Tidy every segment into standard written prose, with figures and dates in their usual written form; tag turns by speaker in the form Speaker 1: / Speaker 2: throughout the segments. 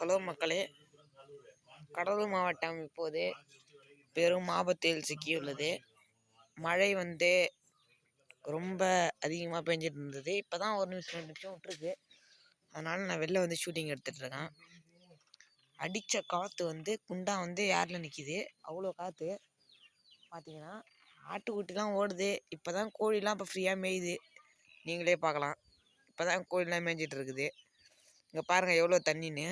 Speaker 1: Hello மக்களே, கடலூர் மாவட்டம் இப்போது பெரும் ஆபத்தில் சிக்கியுள்ளது. மழை ரொம்ப அதிகமாக பெஞ்சிட்டு இருந்தது. இப்போ தான் 1 நிமிஷம் 2 நிமிஷம் விட்டுருக்கு. அதனால் நான் வெளில ஷூட்டிங் எடுத்துகிட்ருக்கேன். அடித்த காற்று குண்டா ஏரில் நிற்கிது. அவ்வளோ காற்று பார்த்தீங்கன்னா, ஆட்டுக்குட்டிலாம் ஓடுது. இப்போ தான் கோழிலாம் இப்போ ஃப்ரீயாக மேயுது. நீங்களே பார்க்கலாம். இப்போ தான் கோழிலாம் மேய்ஞ்சிட்டு இருக்குது. இங்கே பாருங்கள் எவ்வளோ தண்ணின்னு.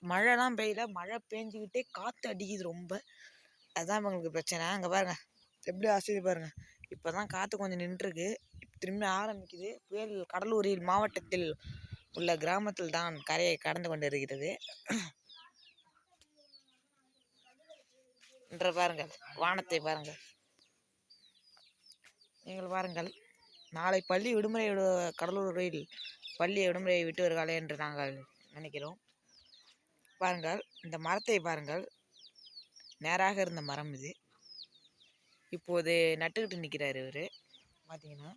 Speaker 1: மழைலாம் பெய்யல, மழை பெஞ்சிக்கிட்டே காற்று அடிக்குது ரொம்ப. அதுதான் உங்களுக்கு பிரச்சனை. அங்கே பாருங்கள் எப்படி ஆசைது பாருங்கள். இப்போ தான் காற்று கொஞ்சம் நின்றுருக்கு. திரும்பி ஆரம்பிக்குது புயல். கடலூரில் மாவட்டத்தில் உள்ள கிராமத்தில் தான் கரையை கடந்து கொண்டு இருக்கிறது. என்று பாருங்கள், வானத்தை பாருங்கள். நீங்கள் பாருங்கள், நாளை பள்ளி விடுமுறை கடலூரில் பள்ளி விடுமுறையை விட்டு வருகிறார்கள் என்று நாங்கள் நினைக்கிறோம். பாருங்கள், இந்த மரத்தை பாருங்கள். நேராக இருந்த மரம் இது. இப்போது நட்டுக்கிட்டு நிற்கிறாரு இவர். பார்த்தீங்கன்னா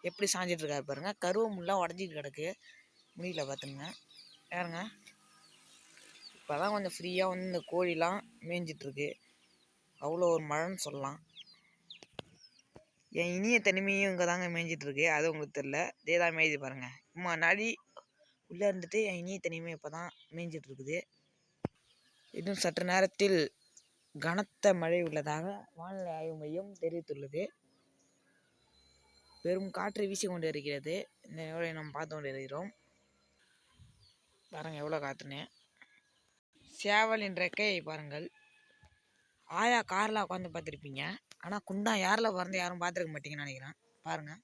Speaker 1: எப்படி சாஞ்சிட்டு இருக்காரு பாருங்க. கருவ முள்ளாம் உடஞ்சிட்டு கிடக்கு. முடியல பார்த்துங்க யாருங்க. இப்போ தான் கொஞ்சம் ஃப்ரீயாக இந்த கோழிலாம் மேய்ஞ்சிட்ருக்கு. அவ்வளோ ஒரு மழைன்னு சொல்லலாம். என் இனிய தனிமையும் இங்கே தாங்க மேய்ஞ்சிட்ருக்கு. அது உங்களுக்கு தெரில. இதே தான் மேய்ஞ்சி பாருங்கள். முன்னாடி உள்ளே இருந்துட்டு என் இனிய தனிமை இப்போ தான் மேய்ஞ்சிட்ருக்குது. இன்னும் சற்று நேரத்தில் கனத்த மழை உள்ளதாக வானிலை ஆய்வு மையம் தெரிவித்துள்ளது. பெரும் காற்று வீசி கொண்டு இருக்கிறது. இந்த நிலையை நாம் பார்த்து கொண்டு இருக்கிறோம். பாருங்கள் எவ்வளோ காற்றுன்னு. சேவலின் ரெக்கையை பாருங்கள். ஆயா காரில் உட்காந்து பார்த்துருப்பீங்க. ஆனால் குண்டா யாரில் பறந்து யாரும் பார்த்துருக்க மாட்டீங்கன்னு நினைக்கிறேன். பாருங்கள்.